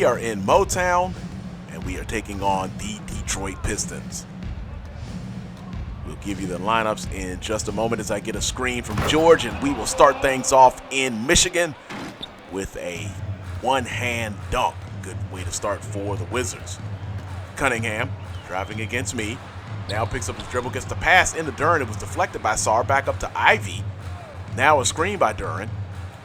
We are in Motown, and we are taking on the Detroit Pistons. We'll give you the lineups in just a moment as I get a screen from George, and we will start things off in Michigan with a one-hand dunk. Good way to start for the Wizards. Cunningham driving against me. Now picks up his dribble, gets the pass into Duren. It was deflected by Sarr, back up to Ivy. Now a screen by Duren.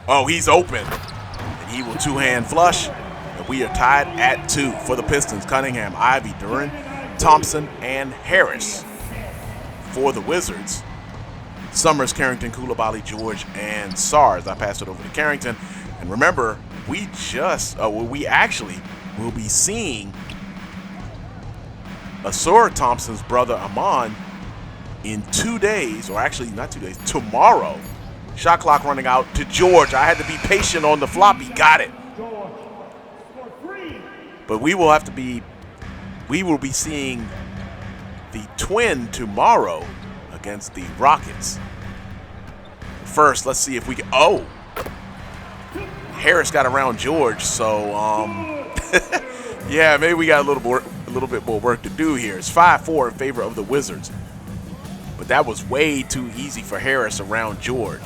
Oh, he's open. And he will two-hand flush. And we are tied at 2 for the Pistons. Cunningham, Ivy, Duren, Thompson, and Harris. For the Wizards, Summerz, Carrington, Coulibaly, George, and Sarr. As I pass it over to Carrington. And remember, we actually will be seeing Ausar Thompson's brother Amon in 2 days, or actually not 2 days, tomorrow. Shot clock running out to George. I had to be patient on the flop. He got it. But we will be seeing the twin tomorrow against the Rockets. First, let's see if we can. Oh, Harris got around George, so yeah, maybe we got a little bit more work to do here. It's 5-4 in favor of the Wizards, but that was way too easy for Harris around George.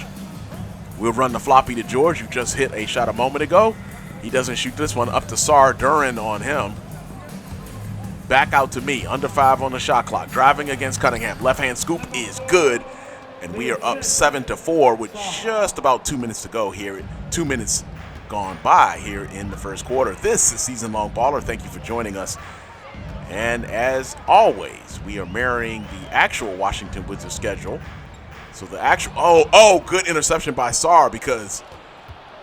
We'll run the floppy to George, who just hit a shot a moment ago. He doesn't shoot this one. Up to Sarr, Duren on him. Back out to me, under 5 on the shot clock. Driving against Cunningham. Left-hand scoop is good. And we are up 7-4 with just about 2 minutes to go here. 2 minutes gone by here in the first quarter. This is Season Long Baller. Thank you for joining us. And as always, we are marrying the actual Washington Wizards schedule. So the actual, good interception by Sarr, because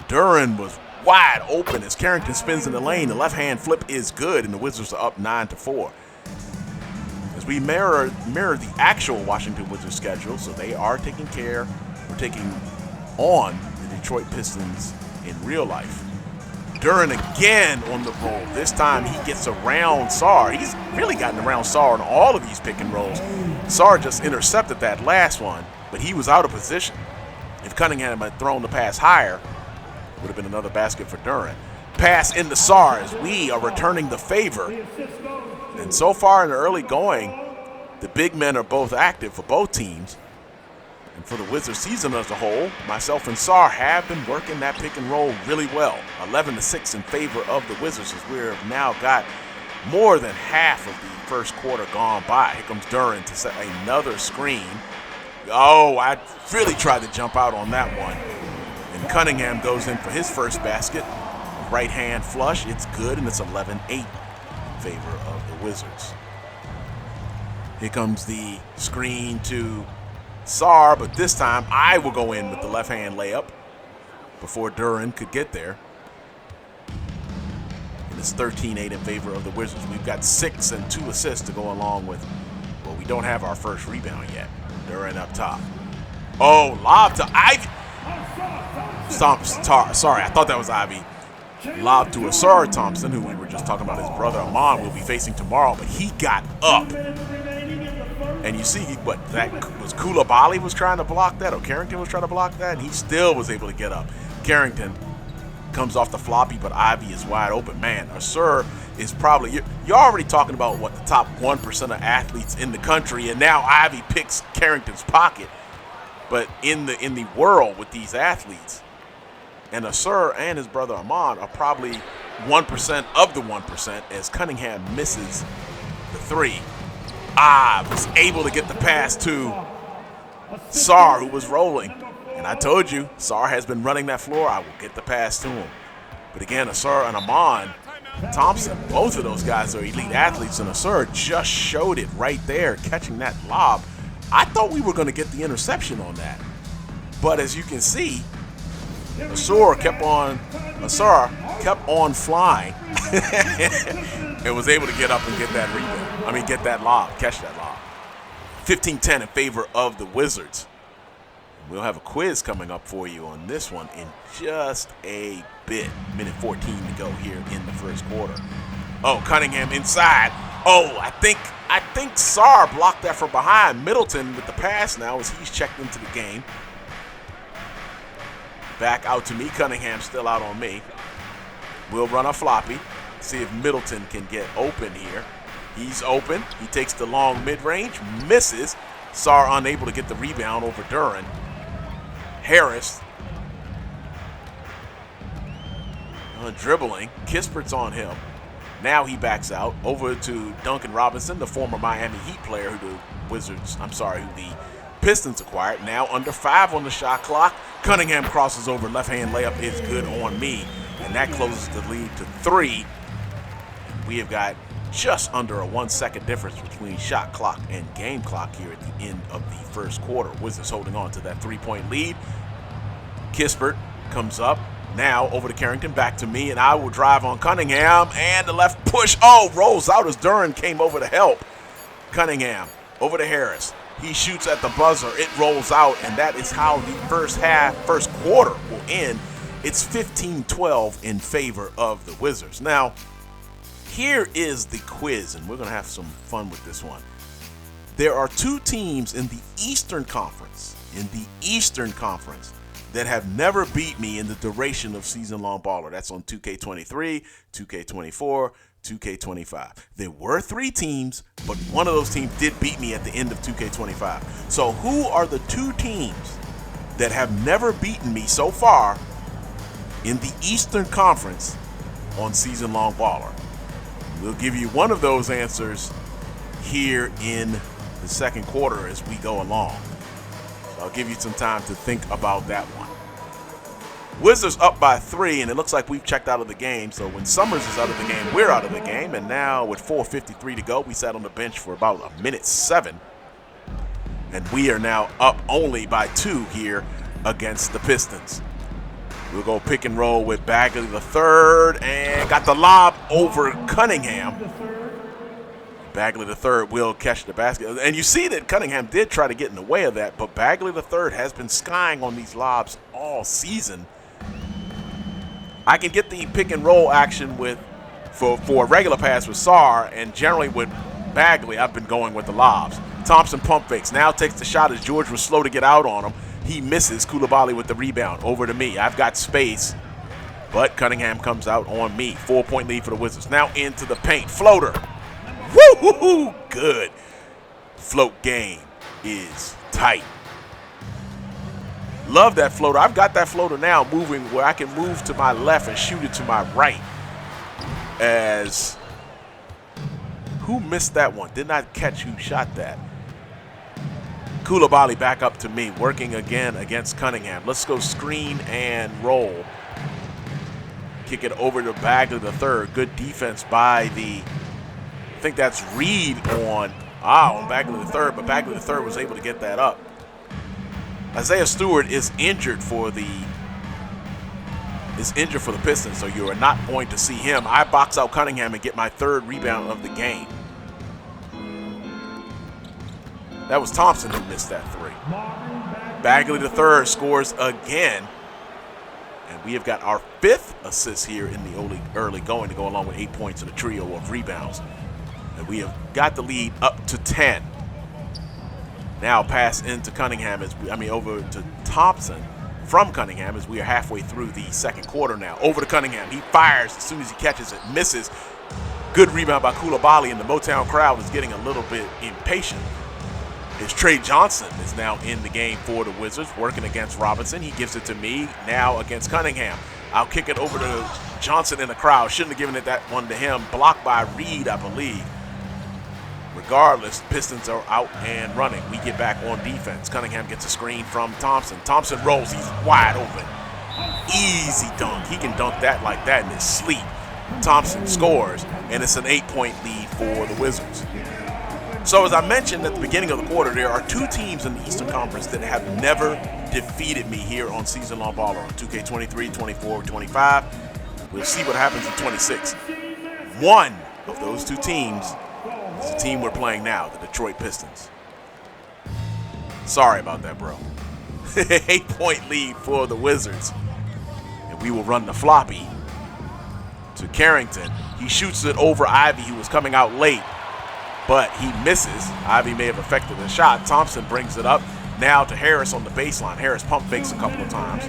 Duren was wide open as Carrington spins in the lane. The left-hand flip is good, and the Wizards are up 9-4. As we mirror the actual Washington Wizards schedule, so they are taking on the Detroit Pistons in real life. Duren again on the roll. This time he gets around Sarr. He's really gotten around Sarr on all of these pick and rolls. Sarr just intercepted that last one, but he was out of position. If Cunningham had thrown the pass higher, would have been another basket for Duren. Pass into Sarr as we are returning the favor. And so far in the early going, the big men are both active for both teams. And for the Wizards season as a whole, myself and Sarr have been working that pick and roll really well. 11-6 in favor of the Wizards as we've now got more than half of the first quarter gone by. Here comes Duren to set another screen. Oh, I really tried to jump out on that one. And Cunningham goes in for his first basket. Right hand flush, it's good, and it's 11-8 in favor of the Wizards. Here comes the screen to Sarr, but this time I will go in with the left hand layup before Duren could get there. And it's 13-8 in favor of the Wizards. We've got 6 and 2 assists to go along with, well, we don't have our first rebound yet. Duren up top. Oh, lob to Ivy. Sorry, I thought that was Ivy. Lob to Ausar Thompson, who we were just talking about, his brother Amon will be facing tomorrow, but he got up. And you see that was Coulibaly was trying to block that, or Carrington was trying to block that, and he still was able to get up. Carrington comes off the floppy, but Ivy is wide open. Man, Ausar is probably, you're already talking about what the top 1% of athletes in the country, and now Ivy picks Carrington's pocket. But in the world with these athletes, and Ausar and his brother Amon are probably 1% of the 1%, as Cunningham misses the 3. Was able to get the pass to Sarr, who was rolling. And I told you, Sarr has been running that floor. I will get the pass to him. But again, Ausar and Amon Thompson, both of those guys are elite athletes, and Ausar just showed it right there, catching that lob. I thought we were going to get the interception on that. But as you can see, Ausar kept on flying and was able to get up and get that rebound. Get that lob, catch that lob. 15-10 in favor of the Wizards. We'll have a quiz coming up for you on this one in just a bit. Minute 14 to go here in the first quarter. Oh, Cunningham inside. Oh, I think Sarr blocked that from behind. Middleton with the pass now as he's checked into the game. Back out to me. Cunningham still out on me. We'll run a floppy. See if Middleton can get open here. He's open. He takes the long mid-range, misses. Sarr unable to get the rebound over Duren. Harris dribbling. Kispert's on him. Now he backs out over to Duncan Robinson, the former Miami Heat player who the Pistons acquired. Now under 5 on the shot clock. Cunningham crosses over. Left-hand layup is good on me. And that closes the lead to 3. We have got just under a 1-second difference between shot clock and game clock here at the end of the first quarter. Wizards holding on to that 3-point lead. Kispert comes up. Now over to Carrington, back to me, and I will drive on Cunningham, and the left push, rolls out as Duren came over to help. Cunningham over to Harris. He shoots at the buzzer. It rolls out, and that is how the first quarter will end. It's 15-12 in favor of the Wizards. Now, here is the quiz, and we're going to have some fun with this one. There are 2 teams in the Eastern Conference, that have never beat me in the duration of Season-Long Baller. That's on 2K23, 2K24, 2K25. There were 3 teams, but one of those teams did beat me at the end of 2K25. So who are the 2 teams that have never beaten me so far in the Eastern Conference on Season-Long Baller? We'll give you one of those answers here in the second quarter as we go along. So I'll give you some time to think about that one. Wizards up by 3, and it looks like we've checked out of the game. So when Summerz is out of the game, we're out of the game. And now with 4:53 to go, we sat on the bench for about 1:07. And we are now up only by 2 here against the Pistons. We'll go pick and roll with Bagley the third, and got the lob over Cunningham. Bagley the third will catch the basket. And you see that Cunningham did try to get in the way of that, but Bagley the third has been skying on these lobs all season. I can get the pick and roll action for a regular pass with Sarr, and generally with Bagley, I've been going with the lobs. Thompson pump fakes, now takes the shot as George was slow to get out on him. He misses. Koulibaly with the rebound. Over to me. I've got space, but Cunningham comes out on me. 4-point lead for the Wizards. Now into the paint. Floater. Woo-hoo-hoo. Good. Float game is tight. Love that floater. I've got that floater now moving where I can move to my left and shoot it to my right. As who missed that one? Did not catch who shot that. Koulibaly back up to me, working again against Cunningham. Let's go screen and roll. Kick it over to Bagley the third. Good defense by I think that's Reed on Bagley the third, but Bagley the third was able to get that up. Isaiah Stewart is injured for the Pistons, so you are not going to see him. I box out Cunningham and get my 3rd rebound of the game. That was Thompson who missed that 3. Bagley the third scores again, and we have got our 5th assist here in the early going to go along with 8 points and a trio of rebounds. And we have got the lead up to 10. Now pass into Cunningham over to Thompson from Cunningham as we are halfway through the second quarter now. Over to Cunningham. He fires as soon as he catches it, misses. Good rebound by Koulibaly, and the Motown crowd is getting a little bit impatient. As Trey Johnson is now in the game for the Wizards, working against Robinson. He gives it to me now against Cunningham. I'll kick it over to Johnson in the crowd. Shouldn't have given that one to him. Blocked by Reed, I believe. Regardless, Pistons are out and running. We get back on defense. Cunningham gets a screen from Thompson. Thompson rolls. He's wide open. Easy dunk. He can dunk that like that in his sleep. Thompson scores, and it's an 8-point lead for the Wizards. So as I mentioned at the beginning of the quarter, there are 2 teams in the Eastern Conference that have never defeated me here on Season-Long Baller on 2K23, 24, 25. We'll see what happens in 26. One of those 2 teams is the team we're playing now, the Detroit Pistons. Sorry about that, bro. 8-point lead for the Wizards. And we will run the floppy to Carrington. He shoots it over Ivy, who was coming out late, but he misses. Ivy may have affected the shot. Thompson brings it up now to Harris on the baseline. Harris pump fakes a couple of times.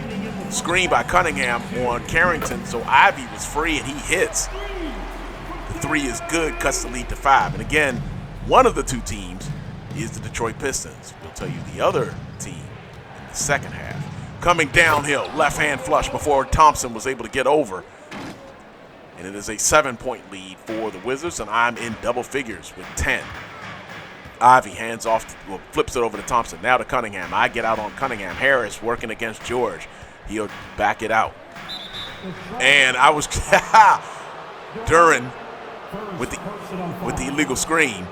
Screen by Cunningham on Carrington, so Ivy was free and he hits. three is good, cuts the lead to 5. And again, one of the two teams is the Detroit Pistons. We'll tell you the other team in the second half. Coming downhill, left-hand flush before Thompson was able to get over. And it is a 7-point lead for the Wizards, and I'm in double figures with 10. Ivy hands off, flips it over to Thompson. Now to Cunningham. I get out on Cunningham. Harris working against George. He'll back it out. And I was Duren with the illegal screen.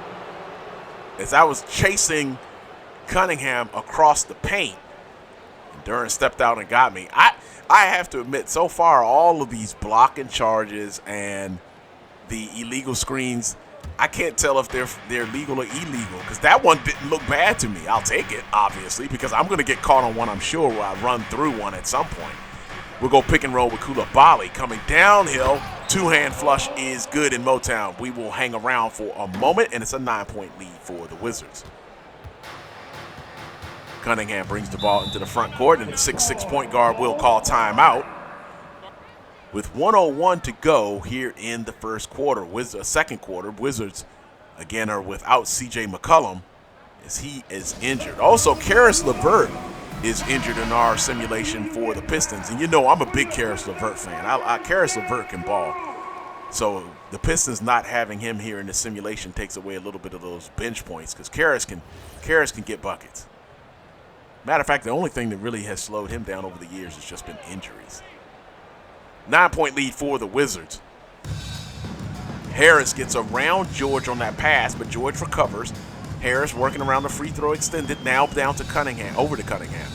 As I was chasing Cunningham across the paint, and Duren stepped out and got me. I have to admit, so far, all of these blocking charges and the illegal screens, I can't tell if they're legal or illegal, because that one didn't look bad to me. I'll take it, obviously, because I'm going to get caught on one, I'm sure, where I run through one at some point. We'll go pick and roll with Coulibaly coming downhill. Two-hand flush is good in Motown. We will hang around for a moment, and it's a 9-point lead for the Wizards. Cunningham brings the ball into the front court, and the 6'6" point guard will call timeout. With 1:01 to go here in the first quarter, second quarter, Wizards again are without C.J. McCollum as he is injured. Also, Caris LeVert is injured in our simulation for the Pistons, and you know I'm a big Caris LeVert fan. Caris LeVert can ball, so the Pistons not having him here in the simulation takes away a little bit of those bench points because Caris can get buckets. Matter of fact, the only thing that really has slowed him down over the years has just been injuries. 9-point lead for the Wizards. Harris gets around George on that pass, but George recovers. Harris working around the free throw extended, now down to Cunningham, over to Cunningham.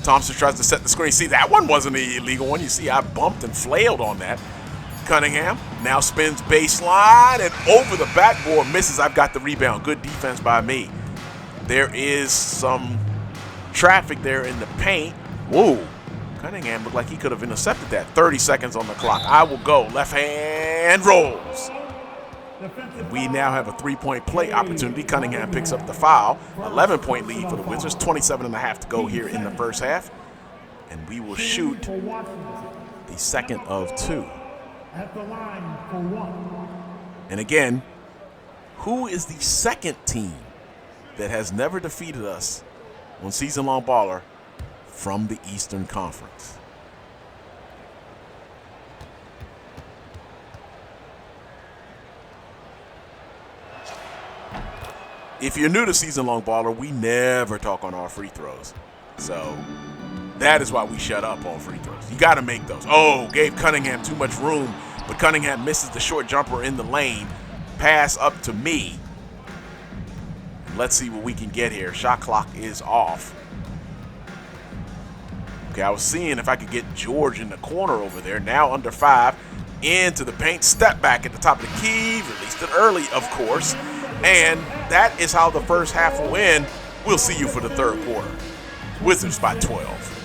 Thompson tries to set the screen. See, that one wasn't the illegal one. You see, I bumped and flailed on that. Cunningham now spins baseline and over the backboard, misses. I've got the rebound. Good defense by me. There is some traffic there in the paint. Whoa. Cunningham looked like he could have intercepted that. 30 seconds on the clock. I will go. Left hand rolls. And we now have a 3-point play opportunity. Cunningham picks up the foul. 11-point lead for the Wizards. 27.5 to go here in the first half. And we will shoot the second of 2. And again, who is the second team that has never defeated us on Season Long Baller from the Eastern Conference? If you're new to Season Long Baller, we never talk on our free throws. So that is why we shut up on free throws. You got to make those. Oh, gave Cunningham too much room, but Cunningham misses the short jumper in the lane. Pass up to me. Let's see what we can get here. Shot clock is off. Okay, I was seeing if I could get George in the corner over there. Now under 5, into the paint, step back at the top of the key, released it early, of course. And that is how the first half will end. We'll see you for the third quarter. Wizards by 12.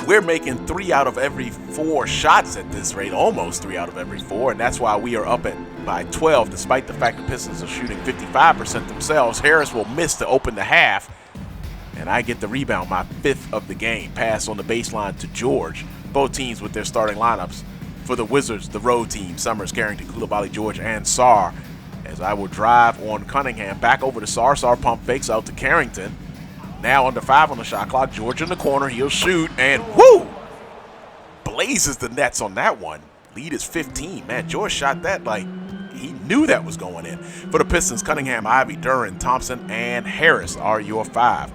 We're making 3 out of every 4 shots at this rate, almost 3 out of every 4, and that's why we are up by 12, despite the fact the Pistons are shooting 55% themselves. Harris will miss to open the half, and I get the rebound, my 5th of the game. Pass on the baseline to George. Both teams with their starting lineups. For the Wizards, the road team, Summerz, Carrington, Coulibaly, George, and Sarr. As I will drive on Cunningham, back over to Sarr. Sarr pump fakes out to Carrington. Now under 5 on the shot clock. George in the corner. He'll shoot, and whoo! Blazes the nets on that one. Lead is 15. Man, George shot that like he knew that was going in. For the Pistons, Cunningham, Ivey, Duren, Thompson, and Harris are your 5.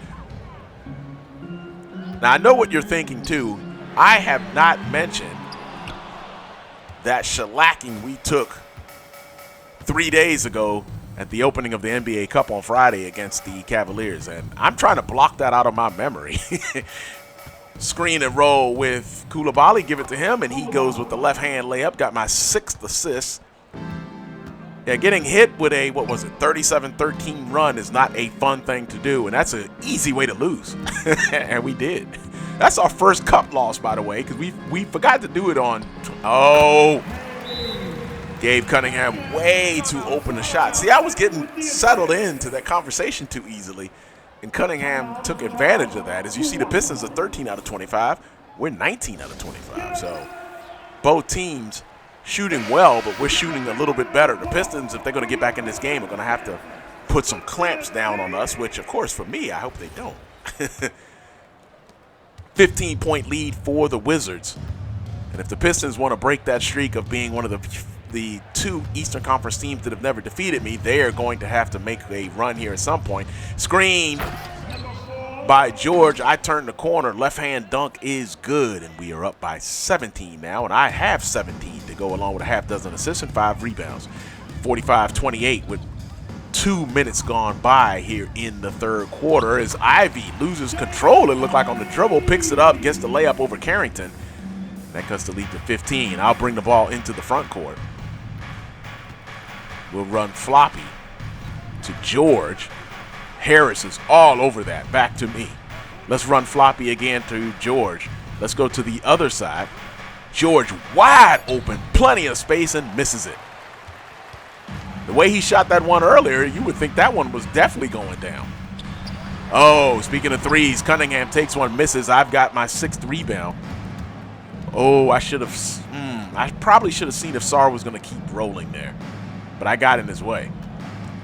Now, I know what you're thinking, too. I have not mentioned that shellacking we took 3 days ago at the opening of the NBA Cup on Friday against the Cavaliers, and I'm trying to block that out of my memory. Screen and roll with Coulibaly, give it to him, and he goes with the left-hand layup. Got my 6th assist. Yeah, getting hit with a, 37-13 run is not a fun thing to do, and that's an easy way to lose. And we did. That's our first cup loss, by the way, because we forgot to do it on. Gave Cunningham way too open a shot. See, I was getting settled into that conversation too easily, and Cunningham took advantage of that. As you see, the Pistons are 13 out of 25. We're 19 out of 25. So both teams shooting well, but we're shooting a little bit better. The Pistons, if they're going to get back in this game, are going to have to put some clamps down on us, which, of course, for me, I hope they don't. 15-point lead for the Wizards. And if the Pistons want to break that streak of being one of the 2 Eastern Conference teams that have never defeated me, they are going to have to make a run here at some point. Screen by George. I turn the corner. Left-hand dunk is good, and we are up by 17 now, and I have 17 to go along with a half dozen assists and 5 rebounds. 45-28 with 2 minutes gone by here in the third quarter as Ivey loses control, it looked like, on the dribble, picks it up, gets the layup over Carrington. That cuts the lead to 15. I'll bring the ball into the front court. We'll run floppy to George. Harris is all over that. Back to me. Let's run floppy again to George. Let's go to the other side. George wide open, plenty of space, and misses it. The way he shot that one earlier, you would think that one was definitely going down. Oh, speaking of threes, Cunningham takes one, misses. I've got my 6th rebound. Oh, I probably should have seen if Sarr was going to keep rolling there, but I got in his way.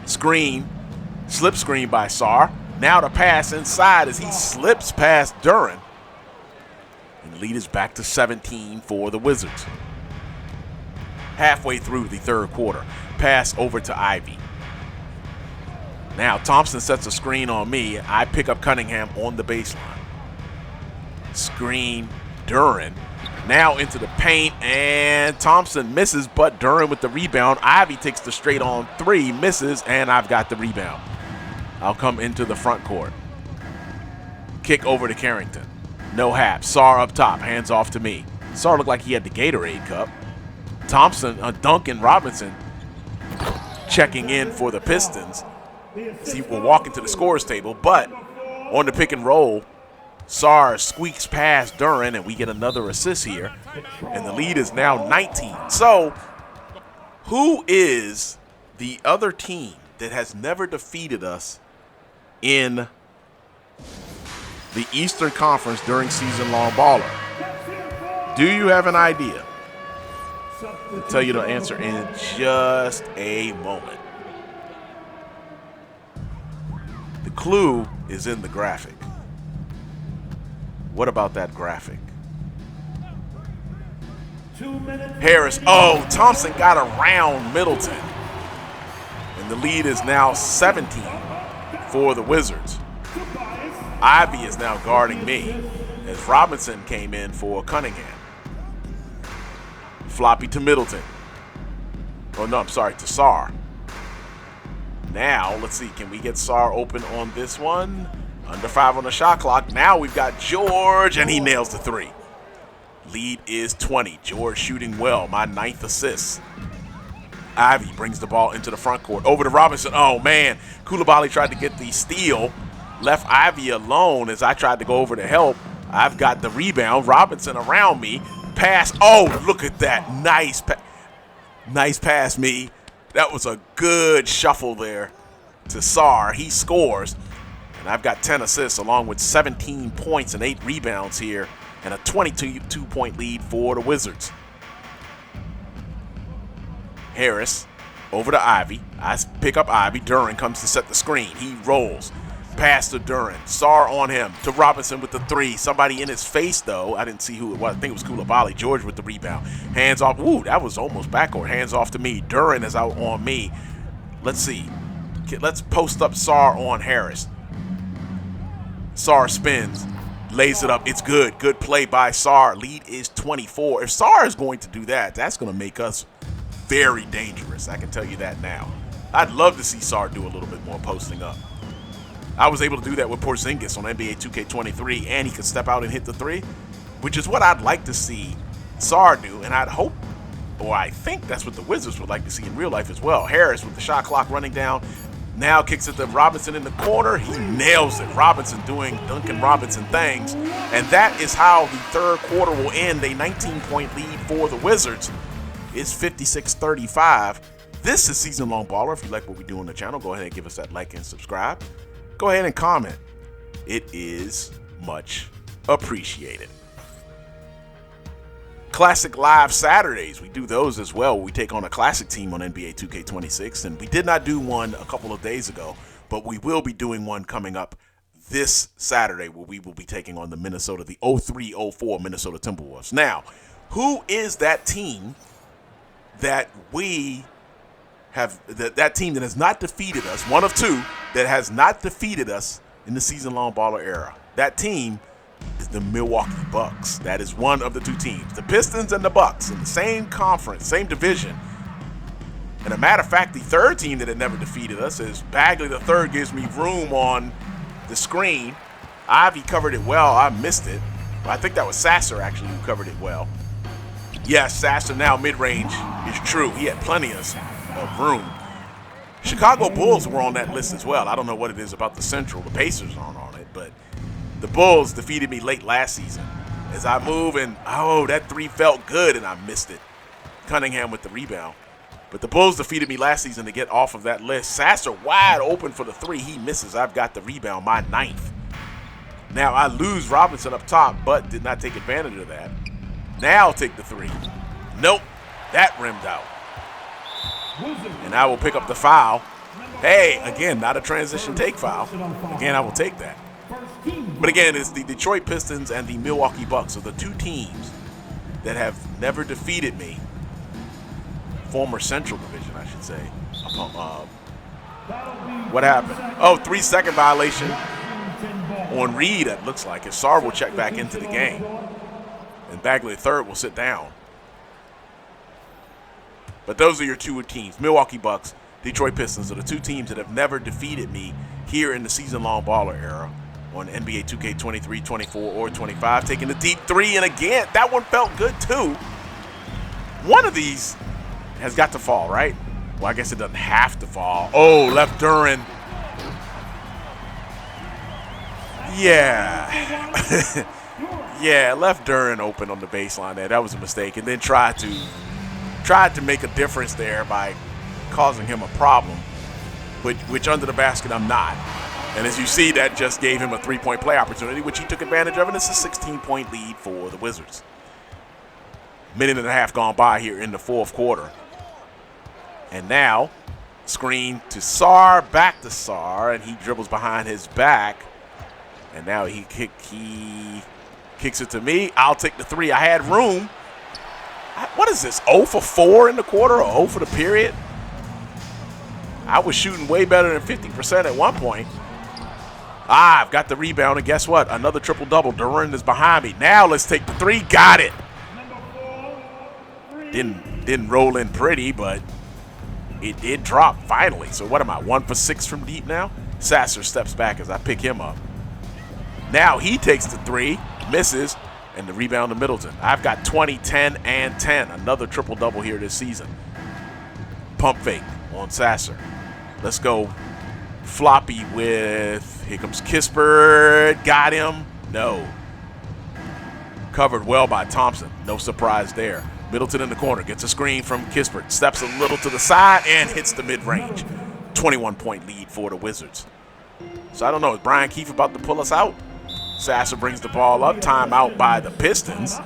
Screen, slip screen by Sarr. Now the pass inside as he slips past Duren. And the lead is back to 17 for the Wizards. Halfway through the third quarter, pass over to Ivey. Now Thompson sets a screen on me. I pick up Cunningham on the baseline. Screen, Duren. Now into the paint, and Thompson misses, but Duren with the rebound. Ivey takes the straight-on 3, misses, and I've got the rebound. I'll come into the front court. Kick over to Carrington. No hap. Sarr up top, hands off to me. Sarr looked like he had the Gatorade cup. Thompson, Duncan Robinson checking in for the Pistons. See, we'll walk into the scorer's table, but on the pick and roll, Sarr squeaks past Duren, and we get another assist here. And the lead is now 19. So, who is the other team that has never defeated us in the Eastern Conference during season-long baller? Do you have an idea? I'll tell you the answer in just a moment. The clue is in the graphic. What about that graphic? Harris. Oh, Thompson got around Middleton. And the lead is now 17 for the Wizards. Ivey is now guarding me as Robinson came in for Cunningham. Floppy to Middleton. Oh, no, I'm sorry, to Sarr. Now, let's see, can we get Sarr open on this one? Under 5 on the shot clock. Now we've got George, and he nails the 3. Lead is 20. George shooting well, my 9th assist. Ivey brings the ball into the front court. Over to Robinson. Oh, man. Coulibaly tried to get the steal. Left Ivey alone as I tried to go over to help. I've got the rebound. Robinson around me. Pass. Oh, look at that. Nice pass, me. That was a good shuffle there to Sarr. He scores. And I've got 10 assists along with 17 points and 8 rebounds here and a 22-point lead for the Wizards. Harris over to Ivey. I pick up Ivey. Duren comes to set the screen. He rolls. Pass to Duren. Sarr on him. To Robinson with the 3. Somebody in his face, though. I didn't see who it was. I think it was Coulibaly. George with the rebound. Hands off. Ooh, that was almost backcourt. Hands off to me. Duren is out on me. Let's see. Let's post up Sarr on Harris. Sarr spins. Lays it up. It's good. Good play by Sarr. Lead is 24. If Sarr is going to do that, that's going to make us very dangerous. I can tell you that now. I'd love to see Sarr do a little bit more posting up. I was able to do that with Porzingis on NBA 2K23, and he could step out and hit the 3, which is what I'd like to see Sarr do, and I'd hope, or I think that's what the Wizards would like to see in real life as well. Harris with the shot clock running down, now kicks it to Robinson in the corner. He nails it. Robinson doing Duncan Robinson things, and that is how the third quarter will end. A 19-point lead for the Wizards is 56-35. This is Season Long Baller. If you like what we do on the channel, go ahead and give us that like and subscribe. Go ahead and comment. It is much appreciated. Classic Live Saturdays. We do those as well. We take on a classic team on NBA 2K26, and we did not do one a couple of days ago, but we will be doing one coming up this Saturday where we will be taking on the 03-04 Minnesota Timberwolves. Now, who is that team that we have, that team that has not defeated us, one of two, that has not defeated us in the Season Long Baller era? That team is the Milwaukee Bucks. That is one of the two teams. The Pistons and the Bucks in the same conference, same division. And a matter of fact, the third team that had never defeated us is Bagley the third gives me room on the screen. Ivy covered it well. I missed it. I think that was Sasser actually who covered it well. Yes, Sasser now mid-range is true. He had plenty of room. Chicago Bulls were on that list as well. I don't know what it is about the Central. The Pacers aren't on it, but the Bulls defeated me late last season. As I move and, oh, that 3 felt good and I missed it. Cunningham with the rebound. But the Bulls defeated me last season to get off of that list. Sasser wide open for the 3. He misses. I've got the rebound, my 9th. Now I lose Robinson up top, but did not take advantage of that. Now I'll take the 3. Nope, that rimmed out. And I will pick up the foul. Hey, again, not a transition take foul. Again, I will take that. But again, it's the Detroit Pistons and the Milwaukee Bucks are the two teams that have never defeated me. Former Central Division, I should say. What happened? Oh, 3-second violation on Reed, it looks like. If Sarr will check back into the game. And Bagley third will sit down. But those are your two teams. Milwaukee Bucks, Detroit Pistons are the two teams that have never defeated me here in the season-long baller era on NBA 2K23, 24, or 25. Taking the deep 3, and again, that one felt good too. One of these has got to fall, right? Well, I guess it doesn't have to fall. Oh, left Duren. Yeah. Yeah, left Duren open on the baseline there. That was a mistake. And then tried to make a difference there by causing him a problem, which under the basket I'm not. And as you see, that just gave him a 3-point play opportunity, which he took advantage of, and it's a 16-point lead for the Wizards. Minute and a half gone by here in the fourth quarter. And now, screen to Sarr, back to Sarr, and he dribbles behind his back. And now he kicks it to me. I'll take the 3. I had room. What is this, 0 for 4 in the quarter or 0 for the period? I was shooting way better than 50% at one point. I've got the rebound, and guess what? Another triple-double. Duren is behind me. Now let's take the 3. Got it. Didn't roll in pretty, but it did drop finally. So what am I, 1 for 6 from deep now? Sasser steps back as I pick him up. Now he takes the 3, misses, and the rebound to Middleton. I've got 20, 10, and 10. Another triple-double here this season. Pump fake on Sasser. Let's go floppy with, here comes Kispert. Got him. No. Covered well by Thompson. No surprise there. Middleton in the corner. Gets a screen from Kispert. Steps a little to the side and hits the mid-range. 21-point lead for the Wizards. So I don't know. Is Brian Keefe about to pull us out? Sasser brings the ball up. Timeout by the Pistons.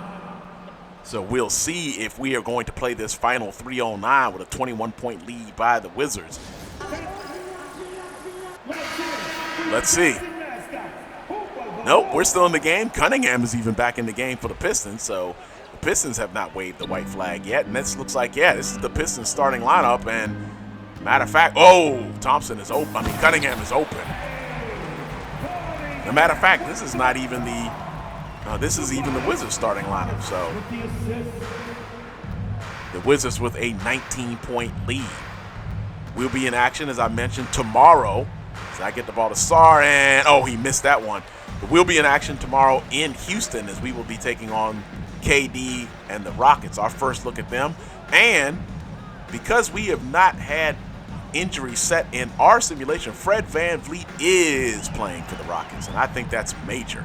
So we'll see if we are going to play this final 3-on-9 with a 21-point lead by the Wizards. Let's see. Nope, we're still in the game. Cunningham is even back in the game for the Pistons, so the Pistons have not waved the white flag yet. And this looks like, yeah, this is the Pistons starting lineup. And matter of fact, Thompson is open. Cunningham is open. As a matter of fact, this is not even this is even the Wizards starting lineup. So the Wizards with a 19-point lead. We'll be in action, as I mentioned, tomorrow. So I get the ball to Sarr, and he missed that one. But we'll be in action tomorrow in Houston as we will be taking on KD and the Rockets. Our first look at them. And because we have not had injuries set in our simulation, Fred VanVleet is playing for the Rockets, and I think that's major.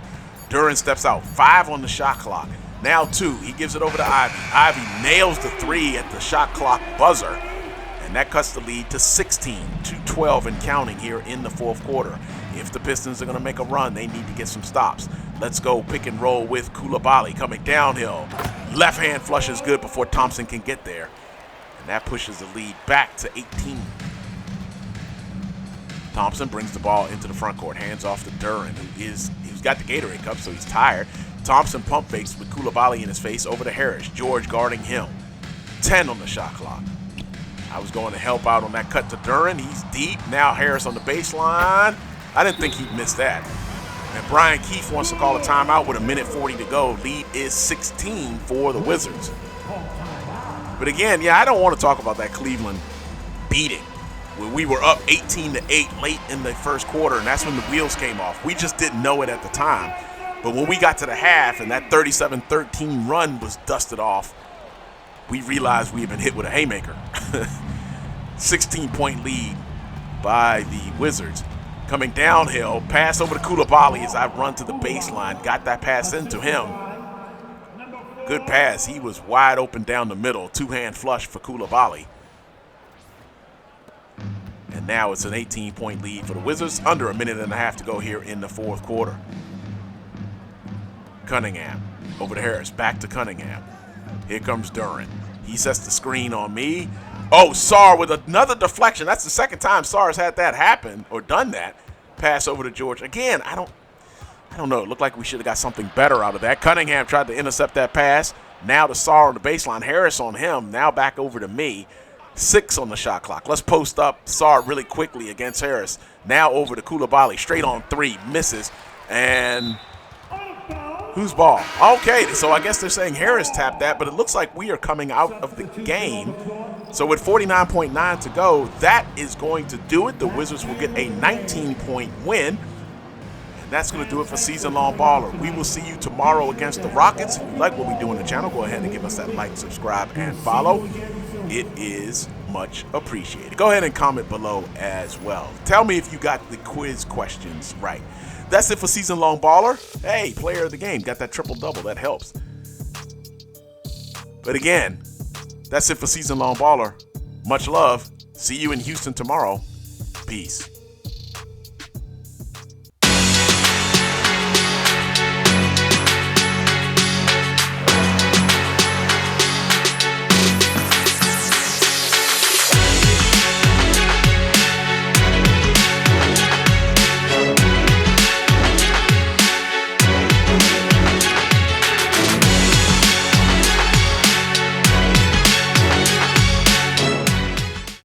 Duren steps out, 5 on the shot clock. Now 2. He gives it over to Ivy. Ivy nails the 3 at the shot clock buzzer. And that cuts the lead to 16, 2-12 and counting here in the fourth quarter. If the Pistons are going to make a run, they need to get some stops. Let's go pick and roll with Coulibaly coming downhill. Left hand flush is good before Thompson can get there. And that pushes the lead back to 18. Thompson brings the ball into the front court. Hands off to Duren, who's got the Gatorade cup, so he's tired. Thompson pump fakes with Coulibaly in his face over to Harris. George guarding him. 10 on the shot clock. I was going to help out on that cut to Duren. He's deep. Now Harris on the baseline. I didn't think he'd miss that. And Brian Keefe wants to call a timeout with 1:40 to go. Lead is 16 for the Wizards. But again, I don't want to talk about that Cleveland beating where we were up 18-8 late in the first quarter, and that's when the wheels came off. We just didn't know it at the time. But when we got to the half and that 37-13 run was dusted off, we realized we had been hit with a haymaker. 16-point lead by the Wizards. Coming downhill, pass over to Coulibaly as I run to the baseline. Got that pass into him. Good pass. He was wide open down the middle. Two-hand flush for Coulibaly. And now it's an 18-point lead for the Wizards. Under 1.5 minutes to go here in the fourth quarter. Cunningham over to Harris. Back to Cunningham. Here comes Duren. He sets the screen on me. Sarr with another deflection. That's the second time Sarr's had that happen or done that. Pass over to George. Again, I don't know. It looked like we should have got something better out of that. Cunningham tried to intercept that pass. Now to Sarr on the baseline. Harris on him. Now back over to me. 6 on the shot clock. Let's post up Sarr really quickly against Harris. Now over to Coulibaly. Straight on 3. Misses. And whose ball? Okay, so I guess they're saying Harris tapped that, but it looks like we are coming out of the game. So with 49.9 to go, that is going to do it. The Wizards will get a 19-point win. And that's going to do it for Season Long Baller. We will see you tomorrow against the Rockets. If you like what we do on the channel, go ahead and give us that like, subscribe, and follow. It is much appreciated. Go ahead and comment below as well. Tell me if you got the quiz questions right. That's it for Season Long Baller. Hey, player of the game. Got that triple-double. That helps. But again, that's it for Season Long Baller. Much love. See you in Houston tomorrow. Peace.